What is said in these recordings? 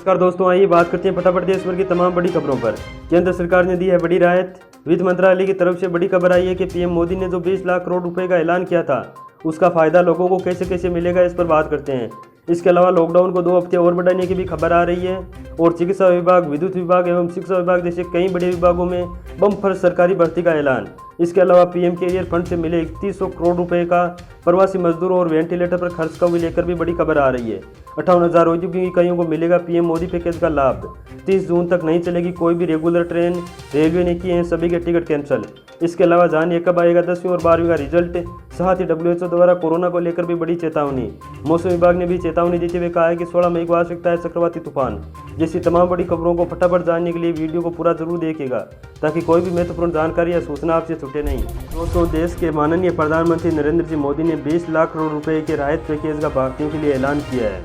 नमस्कार दोस्तों, आइए बात करते हैं फटाफट देश भर की तमाम बड़ी खबरों पर। केंद्र सरकार ने दी है बड़ी राहत। वित्त मंत्रालय की तरफ से बड़ी खबर आई है कि पीएम मोदी ने जो 20 लाख करोड़ रुपए का ऐलान किया था, उसका फायदा लोगों को कैसे कैसे मिलेगा, इस पर बात करते हैं। इसके अलावा लॉकडाउन को 2 हफ्ते और बढ़ाने की भी खबर आ रही है और चिकित्सा विभाग, विद्युत विभाग एवं शिक्षा विभाग जैसे कई बड़े विभागों में बम्पर सरकारी भर्ती का ऐलान। इसके अलावा पीएम केयर्स फंड से मिले 3100 करोड़ रुपए का प्रवासी मजदूरों और वेंटिलेटर पर खर्च को भी लेकर भी बड़ी खबर आ रही है। 58,000 औद्योगिक इकाइयों को मिलेगा पीएम मोदी पैकेज का लाभ। 30 जून तक नहीं चलेगी कोई भी रेगुलर ट्रेन, रेलवे ने किए हैं सभी के टिकट कैंसिल। इसके अलावा जानिए कब आएगा 10वीं और 12वीं का रिजल्ट। साथ ही WHO द्वारा कोरोना को लेकर भी बड़ी चेतावनी। मौसम विभाग ने भी चेतावनी देते हुए कहा है कि 16 मई को आ सकता है चक्रवाती तूफान। जैसी तमाम बड़ी खबरों को फटाफट जानने के लिए वीडियो को पूरा जरूर देखिएगा ताकि कोई भी महत्वपूर्ण जानकारी या सूचना आपसे छूटे नहीं। दोस्तों, देश के माननीय प्रधानमंत्री नरेंद्र जी मोदी ने 20 लाख करोड़ रुपए के राहत पैकेज का भारतीयों के लिए ऐलान किया है।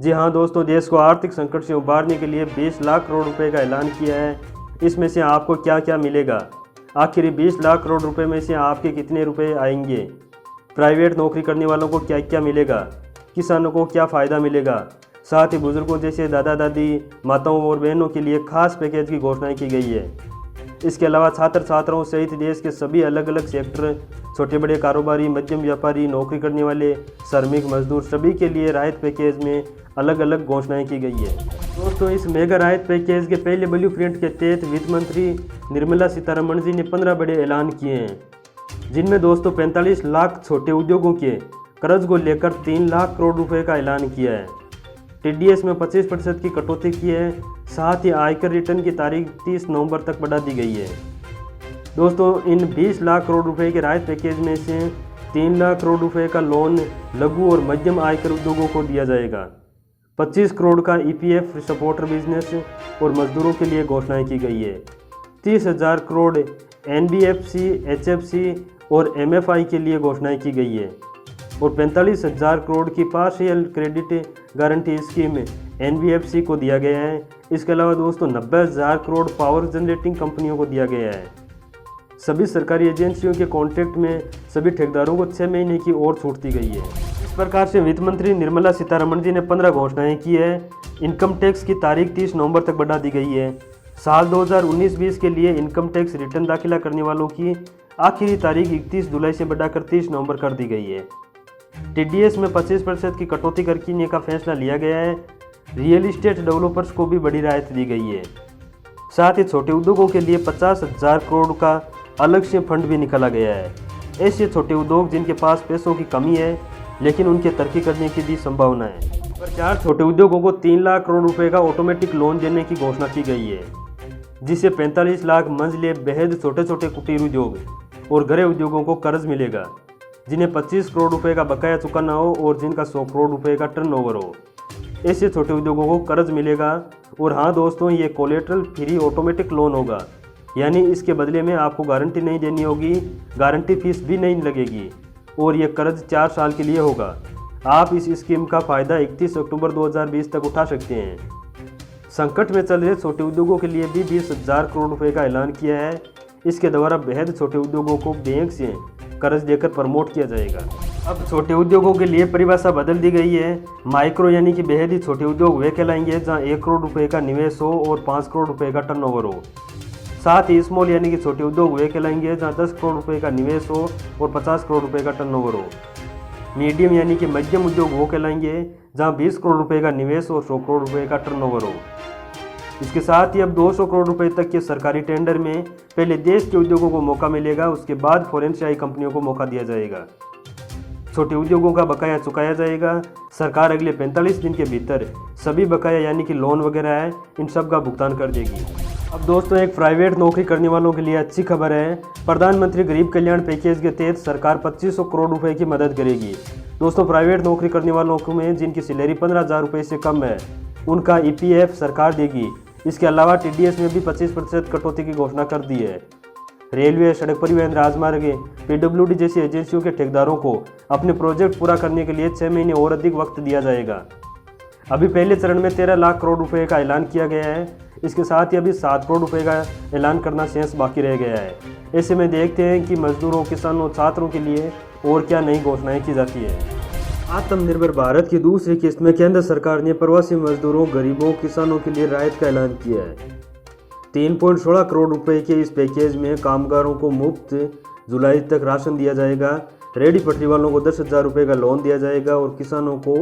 जी हाँ दोस्तों, देश को आर्थिक संकट से उबारने के लिए 20 लाख करोड़ रुपए का ऐलान किया है। इसमें से आपको क्या क्या मिलेगा, आखिर 20 लाख करोड़ रुपए में से आपके कितने रुपए आएंगे, प्राइवेट नौकरी करने वालों को क्या क्या मिलेगा, किसानों को क्या फ़ायदा मिलेगा, साथ ही बुजुर्गों जैसे दादा दादी, माताओं और बहनों के लिए खास पैकेज की घोषणा की गई है। इसके अलावा छात्र छात्राओं सहित देश के सभी अलग अलग सेक्टर, छोटे बड़े कारोबारी, मध्यम व्यापारी, नौकरी करने वाले, श्रमिक मजदूर सभी के लिए राहत पैकेज में अलग अलग घोषणाएं की गई है। दोस्तों, इस मेगा राहत पैकेज के पहले ब्लू प्रिंट के तहत वित्त मंत्री निर्मला सीतारमण जी ने 15 बड़े ऐलान किए हैं, जिनमें दोस्तों 45 लाख छोटे उद्योगों के कर्ज को लेकर 3 लाख करोड़ रुपए का ऐलान किया है। TDS में 25% की कटौती की है। साथ ही आयकर रिटर्न की तारीख 30 नवंबर तक बढ़ा दी गई है। दोस्तों, इन 20 लाख करोड़ रुपए के राहत पैकेज में से 3 लाख करोड़ रुपए का लोन लघु और मध्यम आयकर उद्योगों को दिया जाएगा। 25 करोड़ का EPF सपोर्टर बिजनेस और मजदूरों के लिए घोषणाएं की गई है। 30,000 करोड़ NBFC, HFC और MFI के लिए घोषणाएं की गई है और 45,000 करोड़ की partial credit guarantee scheme NBFC को दिया गया है। इसके अलावा दोस्तों 90,000 करोड़ पावर जनरेटिंग कंपनियों को दिया गया है। सभी सरकारी एजेंसियों के कॉन्ट्रैक्ट में सभी ठेकेदारों को 6 महीने की और छूट दी गई है। इस प्रकार से वित्त मंत्री निर्मला सीतारमण जी ने 15 घोषणाएं की है। इनकम टैक्स की तारीख 30 नवंबर तक बढ़ा दी गई है। साल 2019-20 के लिए इनकम टैक्स रिटर्न दाखिला करने वालों की आखिरी तारीख 31 जुलाई से बढ़ाकर 30 नवंबर कर दी गई है। TDS में 25% की कटौती करने का फैसला लिया गया है। रियल इस्टेट डेवलपर्स को भी बड़ी राहत दी गई है। साथ ही छोटे उद्योगों के लिए 50,000 करोड़ का अलग से फंड भी निकाला गया है। ऐसे छोटे उद्योग जिनके पास पैसों की कमी है लेकिन उनके तरक्की करने की भी संभावना है। पर 4 छोटे उद्योगों को 3 लाख करोड़ रुपए का ऑटोमेटिक लोन देने की घोषणा की गई है, जिससे 45 लाख मंजिले बेहद छोटे छोटे कुटीर उद्योग और घरेलू उद्योगों को कर्ज मिलेगा, जिन्हें 25 करोड़ रुपए का बकाया चुकाना हो और जिनका 100 करोड़ रुपए का टर्नओवर हो। ऐसे छोटे उद्योगों को कर्ज मिलेगा। और हाँ दोस्तों, ये कोलेटरल फ्री ऑटोमेटिक लोन होगा, यानी इसके बदले में आपको गारंटी नहीं देनी होगी, गारंटी फीस भी नहीं लगेगी और ये कर्ज 4 साल के लिए होगा। आप इस स्कीम का फ़ायदा 31 अक्टूबर 2020 तक उठा सकते हैं। संकट में चल रहे छोटे उद्योगों के लिए भी 20,000 करोड़ रुपए का ऐलान किया है। इसके द्वारा बेहद छोटे उद्योगों को बैंक से कर्ज देकर प्रमोट किया जाएगा। अब छोटे उद्योगों के लिए परिभाषा बदल दी गई है। माइक्रो यानी कि बेहद ही छोटे उद्योग वे कहलाएंगे जहां 1 करोड़ रुपए का निवेश हो और 5 करोड़ रुपए का टर्नओवर हो। साथ ही स्मॉल यानी कि छोटे उद्योग वे कहलाएंगे जहां 10 करोड़ रुपए का निवेश हो और 50 करोड़ रुपए का टर्नओवर हो। मीडियम यानी कि मध्यम उद्योग वो कहलाएंगे जहां 20 करोड़ रुपए का निवेश और 100 करोड़ रुपए का टर्नओवर हो। इसके साथ ही अब 200 करोड़ रुपए तक के सरकारी टेंडर में पहले देश के उद्योगों को मौका मिलेगा, उसके बाद फॉरेन से आई कंपनियों को मौका दिया जाएगा। छोटे उद्योगों का बकाया चुकाया जाएगा। सरकार अगले 45 दिन के भीतर सभी बकाया यानी कि लोन वगैरह है इन सब का भुगतान कर देगी। अब दोस्तों, एक प्राइवेट नौकरी करने वालों के लिए अच्छी खबर है। प्रधानमंत्री गरीब कल्याण पैकेज के तहत सरकार 2500 करोड़ रुपए की मदद करेगी। दोस्तों, प्राइवेट नौकरी करने वालों में जिनकी सैलरी 15,000 रुपये से कम है उनका EPF सरकार देगी। इसके अलावा TDS में भी 25% कटौती की घोषणा कर दी है। रेलवे, सड़क परिवहन, राजमार्ग, PWD जैसी एजेंसियों के ठेकेदारों को अपने प्रोजेक्ट पूरा करने के लिए 6 महीने और अधिक वक्त दिया जाएगा। अभी पहले चरण में 13 लाख करोड़ रुपए का ऐलान किया गया है। इसके साथ ही अभी 7 करोड़ रुपए का ऐलान करना शेष बाकी रह गया है। ऐसे में देखते हैं कि मजदूरों, किसानों, छात्रों के लिए और क्या नई घोषणाएं की जाती है। आत्मनिर्भर भारत की दूसरी किस्त में केंद्र सरकार ने प्रवासी मजदूरों, गरीबों, किसानों के लिए राहत का ऐलान किया है। 3.16 करोड़ रुपए के इस पैकेज में कामगारों को मुफ्त जुलाई तक राशन दिया जाएगा, रेहड़ी पटरी वालों को 10,000 रुपये का लोन दिया जाएगा और किसानों को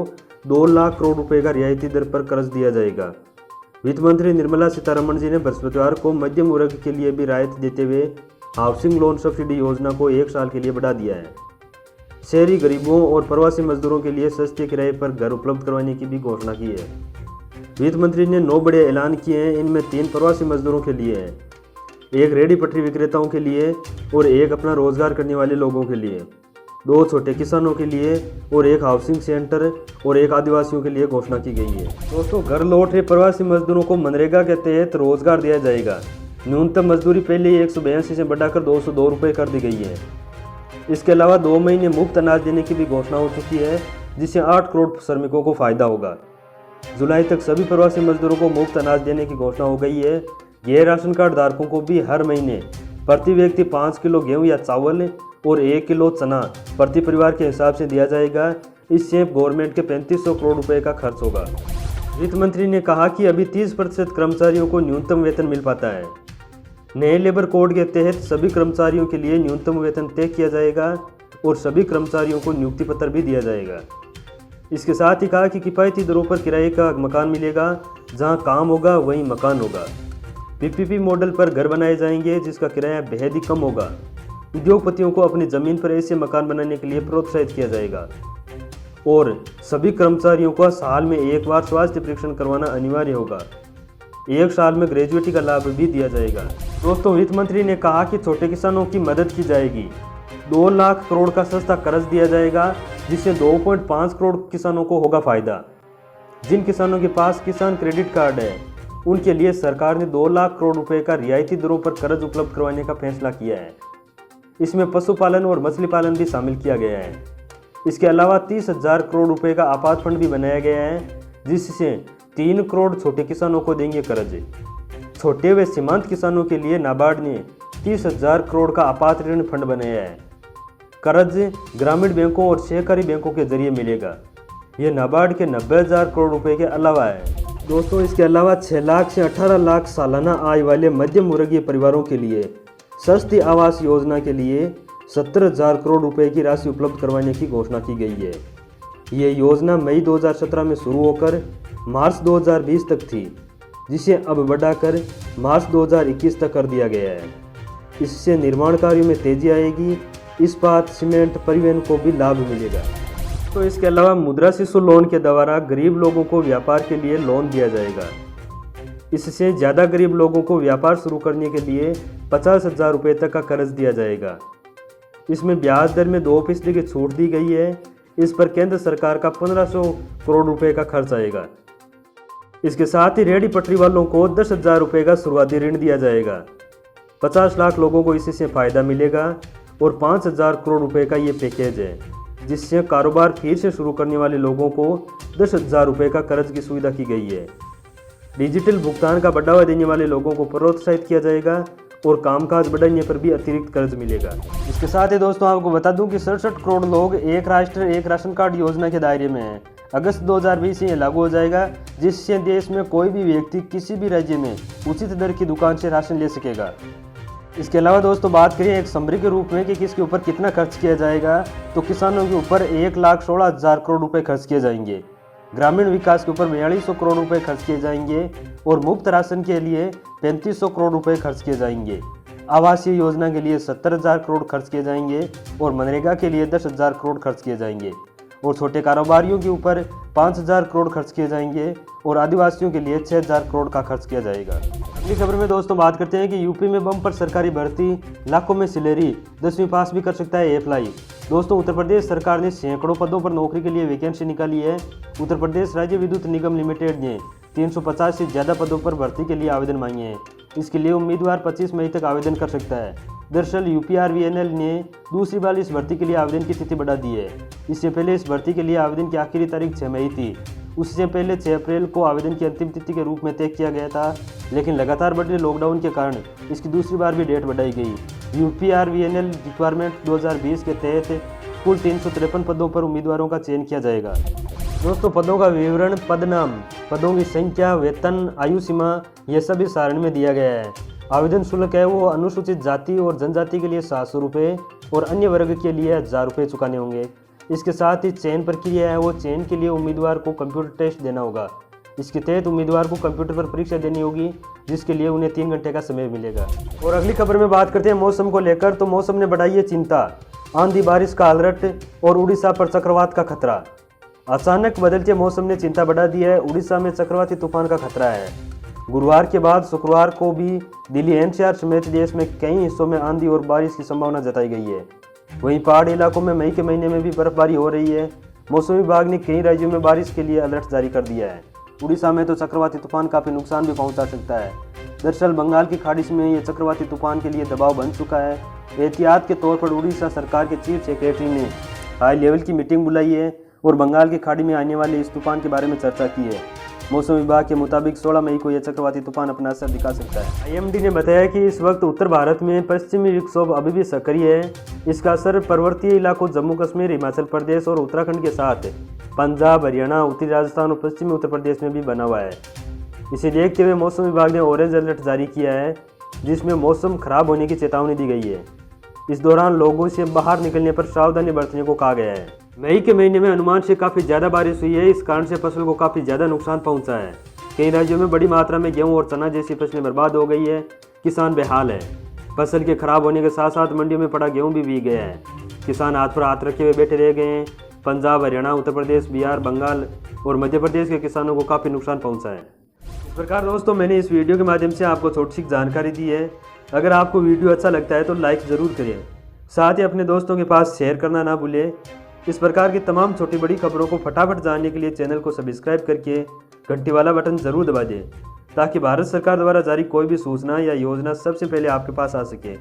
2 लाख करोड़ रुपए का रियायती दर पर कर्ज दिया जाएगा। वित्त मंत्री निर्मला सीतारमण जी ने बृहस्पतिवार को मध्यम वर्ग के लिए भी राहत देते हुए हाउसिंग लोन सब्सिडी योजना को 1 साल के लिए बढ़ा दिया है। शहरी गरीबों और प्रवासी मजदूरों के लिए सस्ते किराए पर घर उपलब्ध करवाने की भी घोषणा की है। वित्त मंत्री ने 9 बड़े ऐलान किए हैं। इनमें 3 प्रवासी मजदूरों के लिए है, 1 रेहड़ी पटरी विक्रेताओं के लिए और 1 अपना रोजगार करने वाले लोगों के लिए, 2 छोटे किसानों के लिए और 1 हाउसिंग सेंटर और 1 आदिवासियों के लिए घोषणा की गई है। दोस्तों, घर लौट रहे प्रवासी मजदूरों को मनरेगा के तहत रोजगार दिया जाएगा। न्यूनतम मजदूरी पहले ही 182 से बढ़ाकर 202 रुपये कर दी गई है। इसके अलावा 2 महीने मुफ्त अनाज देने की भी घोषणा हो चुकी है, जिससे 8 करोड़ श्रमिकों को फायदा होगा। जुलाई तक सभी प्रवासी मजदूरों को मुफ्त अनाज देने की घोषणा हो गई है। गैर राशन कार्ड धारकों को भी हर महीने प्रति व्यक्ति 5 किलो गेहूं या चावल और 1 किलो चना प्रति परिवार के हिसाब से दिया जाएगा। इससे गवर्नमेंट के 3500 करोड़ रुपए का खर्च होगा। वित्त मंत्री ने कहा कि अभी 30% कर्मचारियों को न्यूनतम वेतन मिल पाता है। नए लेबर कोड के तहत सभी कर्मचारियों के लिए न्यूनतम वेतन तय किया जाएगा और सभी कर्मचारियों को नियुक्ति पत्र भी दिया जाएगा। इसके साथ ही कहा कि किफ़ायती दरों पर किराए का मकान मिलेगा, जहां काम होगा वहीं मकान होगा। पीपीपी मॉडल पर घर बनाए जाएंगे, जिसका किराया बेहद ही कम होगा। उद्योगपतियों को अपनी ज़मीन पर ऐसे मकान बनाने के लिए प्रोत्साहित किया जाएगा और सभी कर्मचारियों को साल में 1 बार स्वास्थ्य परीक्षण करवाना अनिवार्य होगा। 1 साल में ग्रेजुएटी का लाभ भी दिया जाएगा। दोस्तों, वित्त मंत्री ने कहा कि छोटे किसानों की मदद की जाएगी। 2 लाख करोड़ का सस्ता कर्ज दिया जाएगा, जिससे 2.5 करोड़ किसानों को होगा फायदा। जिन किसानों के पास किसान क्रेडिट कार्ड है, उनके लिए सरकार ने 2 लाख करोड़ रुपए का रियायती दरों पर कर्ज उपलब्ध करवाने का फैसला किया है। इसमें पशुपालन और मछली पालन भी शामिल किया गया है। इसके अलावा 30,000 करोड़ रुपए का आपात फंड भी बनाया गया है, जिससे 3 करोड़ छोटे किसानों को देंगे कर्ज। छोटे व सीमांत किसानों के लिए नाबार्ड ने 30,000 करोड़ का आपात ऋण फंड बनाया है। कर्ज ग्रामीण बैंकों और सहकारी बैंकों के जरिए मिलेगा। यह नाबार्ड के 90,000 करोड़ रुपए के अलावा है। दोस्तों, इसके अलावा 6 लाख से 18 लाख सालाना आय वाले मध्यम वर्गीय परिवारों के लिए सस्ती आवास योजना के लिए 70,000 करोड़ रुपए की राशि उपलब्ध करवाने की घोषणा की गई है। ये योजना मई 2017 में शुरू होकर मार्च 2020 तक थी, जिसे अब बढ़ाकर मार्च 2021 तक कर दिया गया है। इससे निर्माण कार्यों में तेजी आएगी। इस्पात, सीमेंट, परिवहन को भी लाभ मिलेगा। तो इसके अलावा मुद्रा शिशु लोन के द्वारा गरीब लोगों को व्यापार के लिए लोन दिया जाएगा। इससे ज़्यादा गरीब लोगों को व्यापार शुरू करने के लिए 50,000 रुपये तक का कर्ज दिया जाएगा। इसमें ब्याज दर में 2% की छूट दी गई है। इस पर केंद्र सरकार का 1500 करोड़ रुपए का खर्च आएगा। इसके साथ ही रेहड़ी पटरी वालों को 10,000 रुपये का शुरुआती ऋण दिया जाएगा। 50 लाख लोगों को इससे फायदा मिलेगा और 5,000 करोड़ रुपए का ये पैकेज है, जिससे कारोबार फिर से शुरू करने वाले लोगों को 10,000 रुपये का कर्ज की सुविधा की गई है। डिजिटल भुगतान का बढ़ावा देने वाले लोगों को प्रोत्साहित किया जाएगा और कामकाज बढ़ाने पर भी अतिरिक्त कर्ज मिलेगा। इसके साथ ही दोस्तों, आपको बता दूं कि 67 करोड़ लोग एक राष्ट्र एक राशन कार्ड योजना के दायरे में हैं। अगस्त 2020 से ये लागू हो जाएगा, जिससे देश में कोई भी व्यक्ति किसी भी राज्य में उचित दर की दुकान से राशन ले सकेगा। इसके अलावा दोस्तों, बात करें एक समरी के रूप में कि किसके ऊपर कितना खर्च किया जाएगा, तो किसानों के ऊपर 1,16,000 करोड़ रुपए खर्च किए जाएंगे। ग्रामीण विकास के ऊपर 4200 करोड़ रुपए खर्च किए जाएंगे और मुफ्त राशन के लिए 3500 करोड़ रुपए खर्च किए जाएंगे। आवासीय योजना के लिए 70,000 करोड़ खर्च किए जाएंगे और मनरेगा के लिए 10,000 करोड़ खर्च किए जाएंगे और छोटे कारोबारियों के ऊपर 5,000 करोड़ खर्च किए जाएंगे और आदिवासियों के लिए 6,000 करोड़ का खर्च किया जाएगा। अगली खबर में दोस्तों बात करते हैं कि यूपी में बम्पर सरकारी भर्ती, लाखों में सैलरी, 10वीं पास भी कर सकता है अप्लाई। दोस्तों, उत्तर प्रदेश सरकार ने सैकड़ों पदों पर नौकरी के लिए वैकेंसी निकाली है। उत्तर प्रदेश राज्य विद्युत निगम लिमिटेड ने 350 से ज़्यादा पदों पर भर्ती के लिए आवेदन मांगे हैं। इसके लिए उम्मीदवार 25 मई तक आवेदन कर सकता है। दरअसल यूपीआरवीएनएल ने दूसरी बार इस भर्ती के लिए आवेदन की तिथि बढ़ा दी है। इससे पहले इस भर्ती के लिए आवेदन की आखिरी तारीख 6 मई थी। उससे पहले 6 अप्रैल को आवेदन की अंतिम तिथि के रूप में तय किया गया था, लेकिन लगातार बढ़ रहे लॉकडाउन के कारण इसकी दूसरी बार भी डेट बढ़ाई गई। यूपीआरवीएनएल रिक्वायरमेंट 2020 के तहत कुल 353 पदों पर उम्मीदवारों का चयन किया जाएगा। दोस्तों, पदों का विवरण, पद नाम, पदों की संख्या, वेतन, आयु सीमा, ये सभी सारणी में दिया गया है। आवेदन शुल्क है वो अनुसूचित जाति और जनजाति के लिए 700 रुपये और अन्य वर्ग के लिए 1000 रुपये चुकाने होंगे। इसके साथ ही चयन प्रक्रिया है वो चयन के लिए उम्मीदवार को कंप्यूटर टेस्ट देना होगा। इसके तहत उम्मीदवार को कंप्यूटर पर परीक्षा देनी होगी, जिसके लिए उन्हें 3 घंटे का समय मिलेगा। और अगली खबर में बात करते हैं मौसम को लेकर। तो मौसम ने बढ़ाई है चिंता, आंधी बारिश का अलर्ट और उड़ीसा पर चक्रवात का खतरा। अचानक बदलते मौसम ने चिंता बढ़ा दी है। उड़ीसा में चक्रवाती तूफान का खतरा है। गुरुवार के बाद शुक्रवार को भी दिल्ली एनसीआर समेत देश में कई हिस्सों में आंधी और बारिश की संभावना जताई गई है। वहीं पहाड़ी इलाकों में मई के महीने में भी बर्फबारी हो रही है। मौसम विभाग ने कई राज्यों में बारिश के लिए अलर्ट जारी कर दिया है। उड़ीसा में तो चक्रवाती तूफान काफ़ी नुकसान भी पहुंचा सकता है। दरअसल बंगाल की खाड़ी में यह चक्रवाती तूफान के लिए दबाव बन चुका है। एहतियात के तौर पर उड़ीसा सरकार के चीफ सेक्रेटरी ने हाई लेवल की मीटिंग बुलाई है और बंगाल की खाड़ी में आने वाले इस तूफान के बारे में चर्चा की है। मौसम विभाग के मुताबिक 16 मई को यह चक्रवाती तूफान अपना असर दिखा सकता है। आईएमडी ने बताया कि इस वक्त उत्तर भारत में पश्चिमी विक्षोभ अभी भी सक्रिय है। इसका असर पर्वतीय इलाकों जम्मू कश्मीर, हिमाचल प्रदेश और उत्तराखंड के साथ पंजाब, हरियाणा, उत्तरी राजस्थान और पश्चिमी उत्तर प्रदेश में भी बना हुआ है। इसे देखते हुए मौसम विभाग ने ऑरेंज अलर्ट जारी किया है, जिसमें मौसम खराब होने की चेतावनी दी गई है। इस दौरान लोगों से बाहर निकलने पर सावधानी बरतने को कहा गया है। मई के महीने में अनुमान से काफ़ी ज़्यादा बारिश हुई है। इस कारण से फसल को काफ़ी ज़्यादा नुकसान पहुंचा है। कई राज्यों में बड़ी मात्रा में गेहूं और चना जैसी फसलें बर्बाद हो गई है। किसान बेहाल है। फसल के खराब होने के साथ साथ मंडियों में पड़ा गेहूं भी भीग गया है। किसान हाथ पर हाथ रखे हुए बैठे रह गए हैं। पंजाब, हरियाणा, उत्तर प्रदेश, बिहार, बंगाल और मध्य प्रदेश के किसानों को काफ़ी नुकसान पहुँचा है। इस प्रकार दोस्तों, मैंने इस वीडियो के माध्यम से आपको छोटी सी जानकारी दी है। अगर आपको वीडियो अच्छा लगता है तो लाइक ज़रूर करें, साथ ही अपने दोस्तों के पास शेयर करना ना भूलें। इस प्रकार की तमाम छोटी बड़ी खबरों को फटाफट जानने के लिए चैनल को सब्सक्राइब करके घंटी वाला बटन ज़रूर दबा दें, ताकि भारत सरकार द्वारा जारी कोई भी सूचना या योजना सबसे पहले आपके पास आ सके।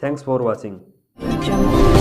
Thanks for watching.